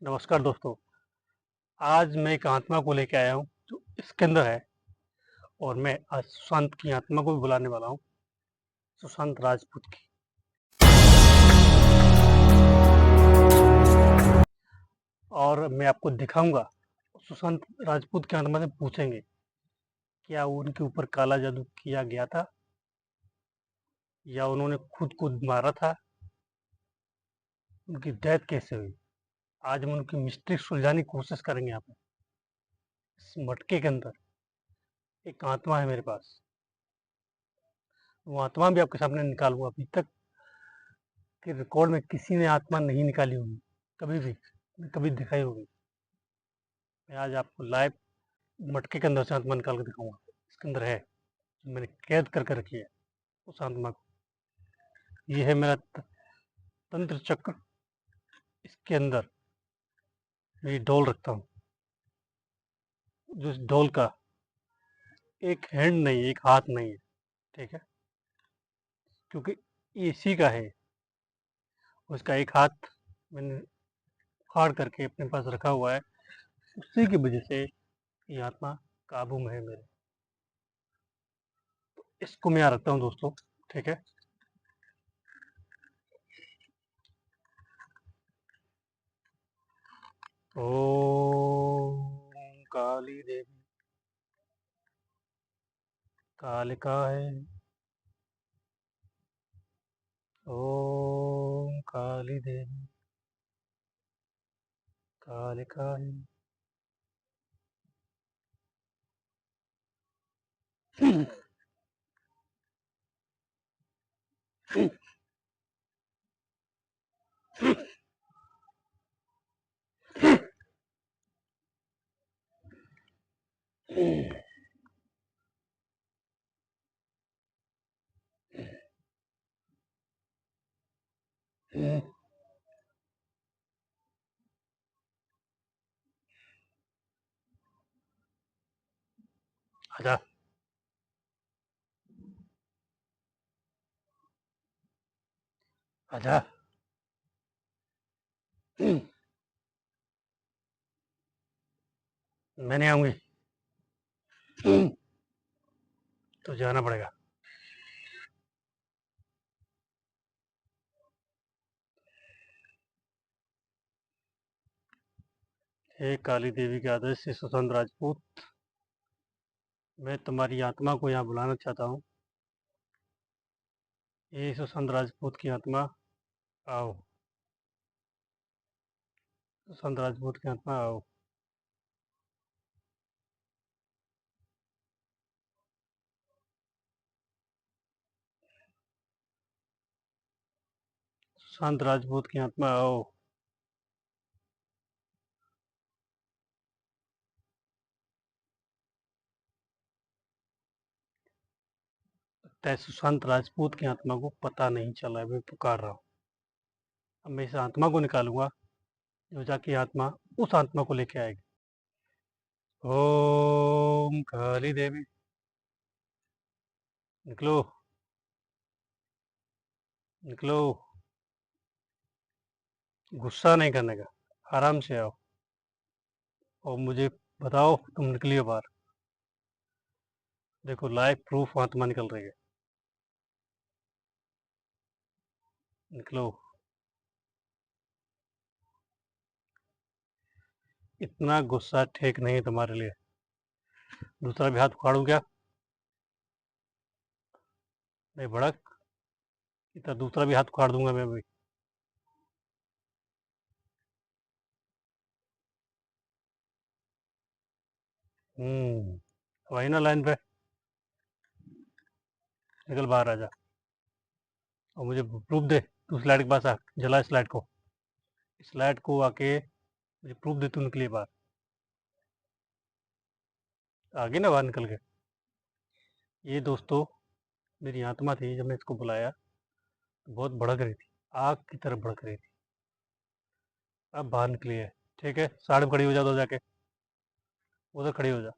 नमस्कार दोस्तों। आज मैं एक आत्मा को लेके आया हूँ जो इसके अंदर है और मैं आज सुशांत की आत्मा को भी बुलाने वाला हूँ, सुशांत राजपूत की। और मैं आपको दिखाऊंगा, सुशांत राजपूत की आत्मा से पूछेंगे क्या उनके ऊपर काला जादू किया गया था या उन्होंने खुद को मारा था, उनकी डेथ कैसे हुई। आज हम उनकी मिस्ट्री सुलझाने की कोशिश करेंगे। यहाँ पे इस मटके के अंदर एक आत्मा है मेरे पास, वो आत्मा भी आपके सामने निकालूंगा। अभी तक के रिकॉर्ड में किसी ने आत्मा नहीं निकाली होगी, कभी भी कभी दिखाई होगी। मैं आज आपको लाइव मटके के अंदर से आत्मा निकाल के दिखाऊंगा। इसके अंदर है, जो मैंने कैद करके रखी है उस आत्मा को। ये है मेरा तंत्र चक्र। इसके अंदर मैं डोल रखता हूँ, जो इस डोल का एक हैंड नहीं है, एक हाथ नहीं है, ठीक है, क्योंकि ये इसी का है। उसका एक हाथ मैंने फाड़ करके अपने पास रखा हुआ है, उसी की वजह से ये आत्मा काबू में है मेरे। इसको मैं यहाँ रखता हूँ दोस्तों, ठीक है। ओम काली देवी कालिकाए, ओम काली देवी कालिकाए। आजा, आजा। मैं नहीं आऊंगी तो जाना पड़ेगा। हे काली देवी के आदेश से सुशांत राजपूत, मैं तुम्हारी आत्मा को यहाँ बुलाना चाहता हूँ। ये सुशांत राजपूत की आत्मा आओ, सुशांत राजपूत की आत्मा आओ। सुशांत राजपूत की आत्मा आओ। तय सुशांत राजपूत की आत्मा को पता नहीं चला है, मैं पुकार रहा हूँ। अब मैं इस आत्मा को निकालूंगा, जो जाके आत्मा उस आत्मा को लेके आएगी। ओम काली देवी, निकलो, निकलो। गुस्सा नहीं करने का, आराम से आओ और मुझे बताओ तुम निकली हो बाहर। देखो लाइव प्रूफ आत्मा निकल रही है, निकलो। इतना गुस्सा ठीक नहीं है तुम्हारे लिए। दूसरा भी हाथ उखाड़ू क्या? नहीं भड़क, इतना दूसरा भी हाथ उखाड़ दूंगा मैं भी। वही ना लाइन पे, निकल बाहर आ जा और मुझे प्रूफ दे। तू स्लाइड के पास आ, जला स्लाइड को, स्लाइड को आके मुझे प्रूफ दे तू निकली बाहर। आगे ना बाहर निकल के। ये दोस्तों मेरी आत्मा थी, जब मैं इसको बुलाया तो बहुत भड़क रही थी, आग की तरफ भड़क रही थी। अब बाहर निकली है, ठीक है। साइड में खड़ी हो जा, दो जाके उधर खड़ी हो जा।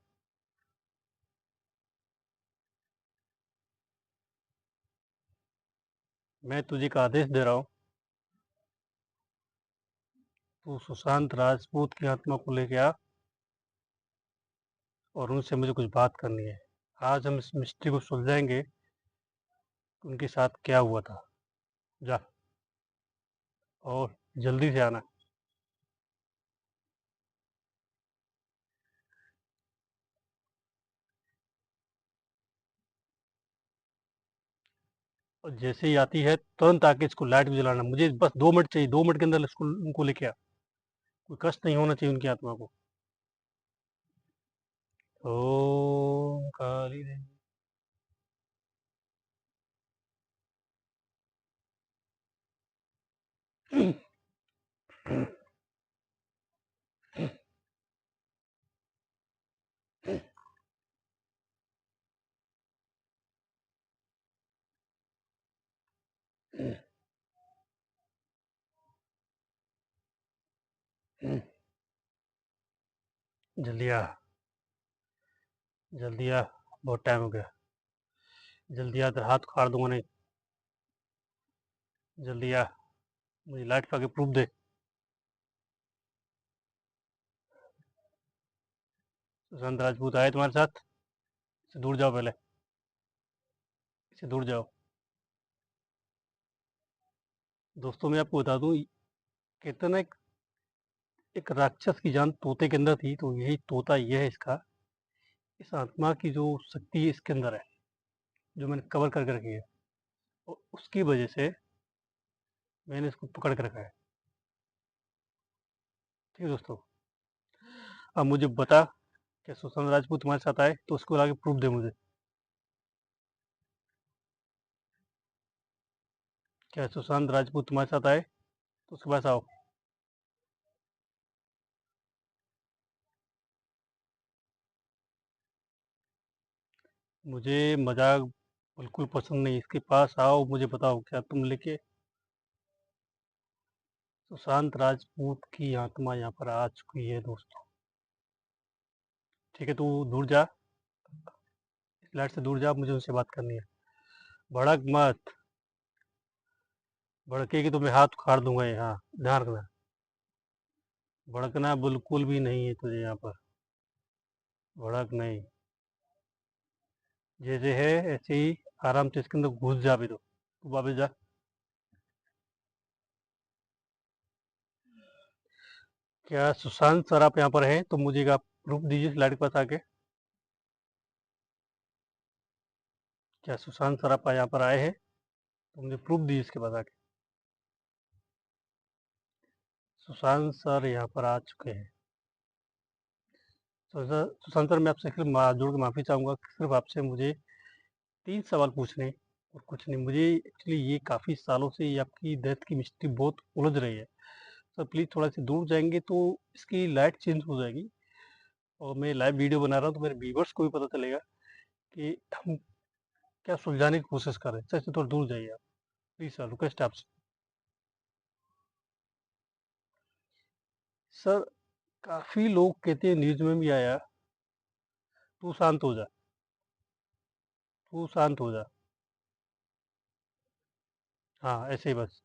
मैं तुझे एक आदेश दे रहा हूँ, तू सुशांत राजपूत की आत्मा को लेके आ और उनसे मुझे कुछ बात करनी है। आज हम इस मिस्ट्री को सुलझाएंगे कि उनके साथ क्या हुआ था। जा, और जल्दी से आना। और जैसे ही आती है तुरंत आके इसको लाइट भी जलाना। मुझे बस 2 मिनट चाहिए, 2 मिनट के अंदर इसको उनको लेके आ। कोई कष्ट नहीं होना चाहिए उनकी आत्मा को। ओम काली देवी। जल्दी आ, जल्दी आ, बहुत टाइम हो गया। जल्दी आ, तेरा हाथ उखाड़ दूंगा नहीं। जल्दी आ, मुझे लाइट पे आके प्रूफ दे। सुशांत राजपूत आए तुम्हारे साथ? इससे दूर जाओ, पहले इससे दूर जाओ। दोस्तों मैं आपको बता दूं, कहते हैं ना, एक राक्षस की जान तोते के अंदर थी, तो यही तोता ये है इसका। इस आत्मा की जो शक्ति है इसके अंदर है, जो मैंने कवर करके रखी है, और उसकी वजह से मैंने इसको पकड़ के रखा है। ठीक है दोस्तों, अब मुझे बता, क्या सुशांत राजपूत तुम्हारे साथ आए? तो उसको आगे प्रूफ दे मुझे। क्या सुशांत राजपूत तुम्हारे साथ आए? तो उसके पास आओ। मुझे मजाक बिल्कुल पसंद नहीं। इसके पास आओ, मुझे बताओ क्या तुम लेके। सुशांत राजपूत की आत्मा यहाँ पर आ चुकी है दोस्तों। ठीक है, तू दूर जा, इस लाइट से दूर जा, मुझे उनसे बात करनी है। भड़क मत, भड़केगी तो मैं हाथ उखाड़ दूंगा। ये, हाँ, ध्यान रखना। भड़कना बिल्कुल भी नहीं है तुझे यहाँ पर। भड़क नहीं, जैसे है ऐसे ही आराम से इसके अंदर घुस जा। भी तो तू वापस जा। क्या सुशांत सर आप यहाँ पर हैं? तो मुझे आप प्रूफ दीजिए लाइट के पास आके। क्या सुशांत सर आप यहाँ पर आए हैं? तो मुझे प्रूफ दीजिए इसके पास आके। सुशांत सर यहाँ पर आ चुके हैं। तो सर, सुशांत सर मैं आपसे सिर्फ जोड़ के माफ़ी चाहूँगा। सिर्फ आपसे मुझे 3 सवाल पूछने, और कुछ नहीं। मुझे एक्चुअली ये काफ़ी सालों से ये आपकी डेथ की मिस्ट्री बहुत उलझ रही है। सर प्लीज़ थोड़ा सा दूर जाएंगे तो इसकी लाइट चेंज हो जाएगी, और मैं लाइव वीडियो बना रहा हूँ तो मेरे व्यूवर्स को भी पता चलेगा कि हम क्या सुलझाने की कोशिश कर रहे हैं। सर इससे थोड़ा दूर जाइए आप, प्लीज़ सर, रिक्वेस्ट है आपसे। सर काफ़ी लोग कहते हैं, न्यूज़ में भी आया, तू शांत हो जा, तू शांत हो जा। हाँ, ऐसे ही बस।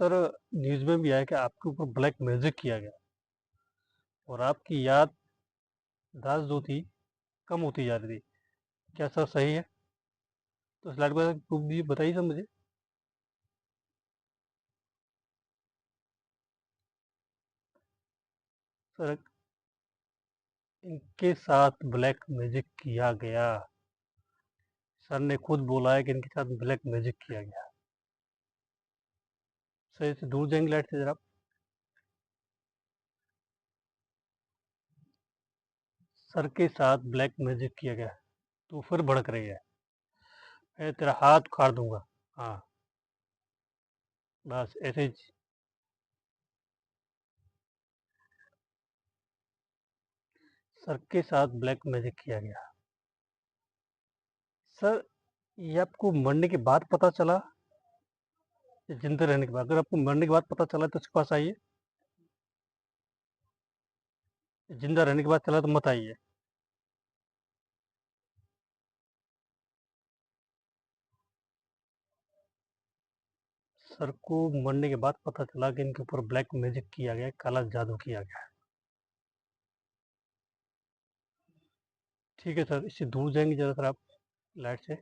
सर न्यूज़ में भी आया कि आपके ऊपर ब्लैक मैजिक किया गया, और आपकी याददाश्त जो थी कम होती जा रही थी। क्या सर सही है? तो स्लाइड पर प्रूफ दीजिए, बताइए सर मुझे। सर इनके साथ ब्लैक मैजिक किया गया। सर ने खुद बोला है कि इनके साथ ब्लैक मैजिक किया गया। सर इससे दूर जाएंगे लाइट से जरा। सर के साथ ब्लैक मैजिक किया गया। तू फिर भड़क रही है, मैं तेरा हाथ उखाड़ दूंगा। हाँ, बस ऐसे ही। सर के साथ ब्लैक मैजिक किया गया। सर ये आपको मरने के बाद पता चला या जिंदा रहने के बाद? अगर आपको मरने के बाद पता चला तो उसके पास आइए, जिंदा रहने के बाद चला तो मत आइए। सर को मरने के बाद पता चला कि इनके ऊपर ब्लैक मैजिक किया गया है, काला जादू किया गया है। ठीक है सर, इससे दूर जाएंगे ज़रा सर आप लाइट से।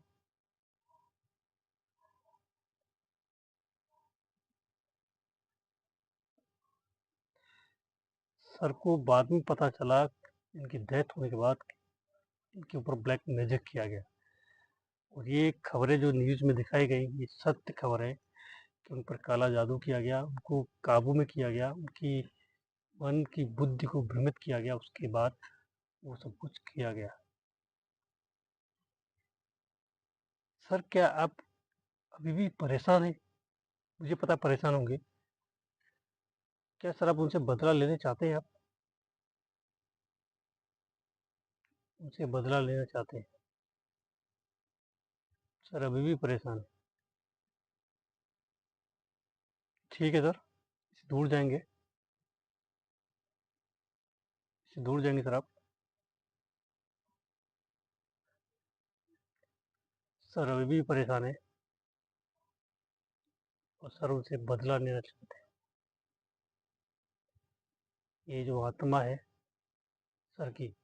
सर को बाद में पता चला इनकी डेथ होने के बाद इनके ऊपर ब्लैक मैजिक किया गया, और ये खबरें जो न्यूज़ में दिखाई गई ये सत्य खबर है कि उन पर काला जादू किया गया, उनको काबू में किया गया, उनकी मन की बुद्धि को भ्रमित किया गया, उसके बाद वो सब कुछ किया गया। सर क्या आप अभी भी परेशान हैं? मुझे पता है परेशान होंगे। क्या सर आप उनसे बदला लेना चाहते हैं? आप उनसे बदला लेना चाहते हैं? सर अभी भी परेशान है? ठीक है सर, इससे दूर जाएंगे, इससे दूर जाएंगे सर आप। सर अभी भी परेशान है और सर उनसे बदला लेना चाहते हैं। ये जो आत्मा है सर की,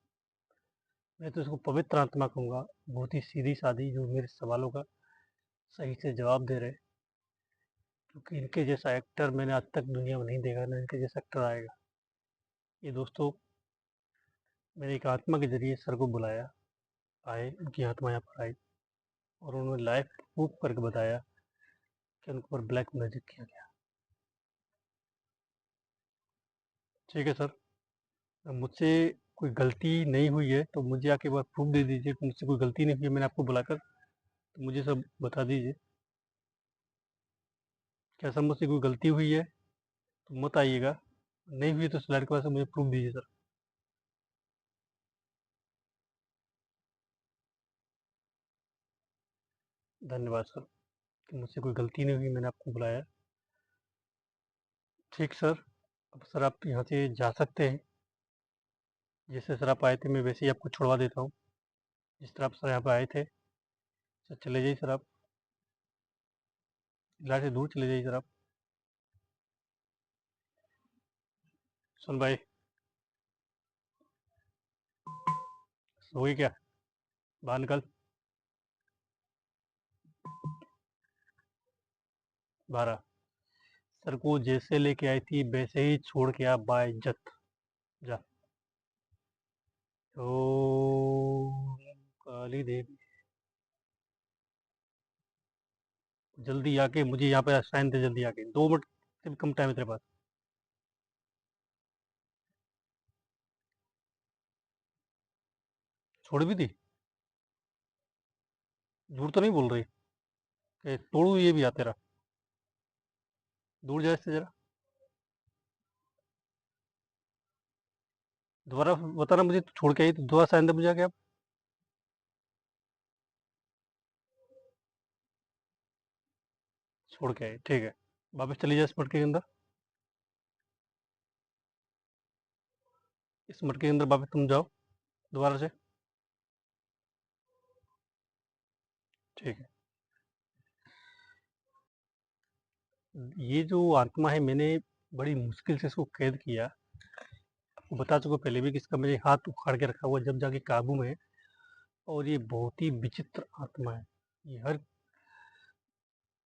मैं तो इसको पवित्र आत्मा कहूँगा, बहुत ही सीधी सादी, जो मेरे सवालों का सही से जवाब दे रहे हैं, क्योंकि इनके जैसा एक्टर मैंने आज तक दुनिया में नहीं देखा, ना इनके जैसा एक्टर आएगा। ये दोस्तों, मैंने एक आत्मा के जरिए सर को बुलाया, आए, उनकी आत्मा यहाँ पर आई और उन्होंने लाइव प्रूफ करके बताया कि उनके ऊपर ब्लैक मैजिक किया गया। ठीक है सर, मुझसे कोई गलती नहीं हुई है तो मुझे आके एक बार प्रूफ दे दीजिए कि मुझसे कोई गलती नहीं हुई है, मैंने आपको बुलाकर, तो मुझे सब बता दीजिए। क्या सर मुझसे कोई गलती हुई है तो मत आइएगा, नहीं हुई तो स्लाइड के पास मुझे प्रूफ दीजिए सर। धन्यवाद सर कि मुझसे कोई गलती नहीं हुई, मैंने आपको बुलाया। ठीक सर, अब सर आप यहाँ से जा सकते हैं। जैसे सर आप आए थे मैं वैसे ही आपको छुड़वा देता हूँ, जिस तरह आप सर यहाँ पे आए थे। सर चले जाइए सर आप, इलाज से दूर चले जाइए सर आप। सुन भाई, सो गई क्या? बाहर निकल, बाहर आ। सर को जैसे लेके आई थी वैसे ही छोड़ के आ, बाइज्जत जा। ओम काली देवी, जल्दी आके मुझे यहाँ पे साइन दे, जल्दी आके, 2 मिनट से भी कम टाइम है तेरे पास। छोड़ भी दी? झूठ तो नहीं बोल रही कि तोड़ू ये भी आ तेरा? दूर जा इससे जरा, दोबारा बताना मुझे, तू छोड़ के आई तो दोबारा साइन दे मुझे आके आप। छोड़ के आई, ठीक है, वापस चली जा इस मटके के अंदर, इस मटके के अंदर वापस तुम जाओ दोबारा से। ठीक है, ये जो आत्मा है मैंने बड़ी मुश्किल से इसको कैद किया, आपको बता चुका पहले भी कि इसका मेरे हाथ उखाड़ के रखा हुआ, जब जाके काबू में है। और ये बहुत ही विचित्र आत्मा है, ये हर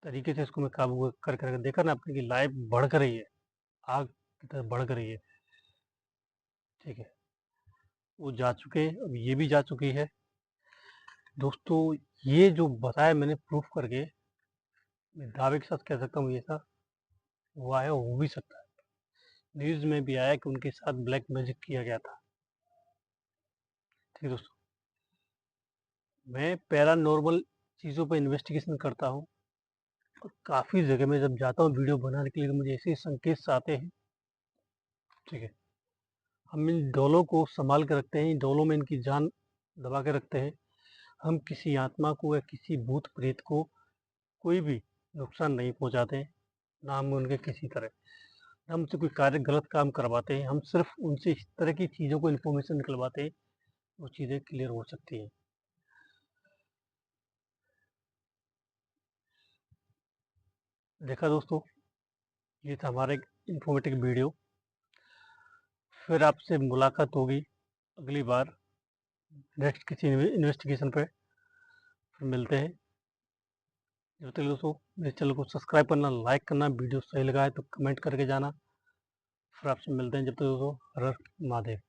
तरीके से इसको मैं काबू कर देखा ना आपने कि लाइफ बढ़ कर रही है, आग की तरह बढ़ कर रही है। ठीक है, वो जा चुके, अब ये भी जा चुकी है। दोस्तों, ये जो बताया मैंने प्रूफ करके, मैं दावे के साथ कह सकता हूँ ये ऐसा हुआ है, हो भी सकता है। न्यूज़ में भी आया कि उनके साथ ब्लैक मैजिक किया गया था। ठीक है दोस्तों, मैं पैरानॉर्मल चीज़ों पर इन्वेस्टिगेशन करता हूँ और काफ़ी जगह में जब जाता हूँ वीडियो बनाने के लिए तो मुझे ऐसे संकेत आते हैं। ठीक है, हम इन डोलों को संभाल के रखते हैं, इन डोलों में इनकी जान दबा के रखते हैं। हम किसी आत्मा को या किसी भूत प्रेत को कोई भी नुकसान नहीं पहुंचाते हैं, ना हम उनके किसी तरह, ना हमसे कोई कार्य गलत काम करवाते हैं। हम सिर्फ उनसे इस तरह की चीज़ों को इन्फॉर्मेशन निकलवाते हैं, वो चीज़ें क्लियर हो सकती हैं। देखा दोस्तों, ये था हमारा एक इन्फॉर्मेटिव वीडियो। फिर आपसे मुलाकात होगी अगली बार नेक्स्ट किसी इन्वेस्टिगेशन पे। फिर मिलते हैं। जब तक दोस्तों मेरे चैनल को सब्सक्राइब करना, लाइक करना, वीडियो सही लगा है तो कमेंट करके जाना। फिर आपसे मिलते हैं। जब तक दोस्तों हर हर महादेव।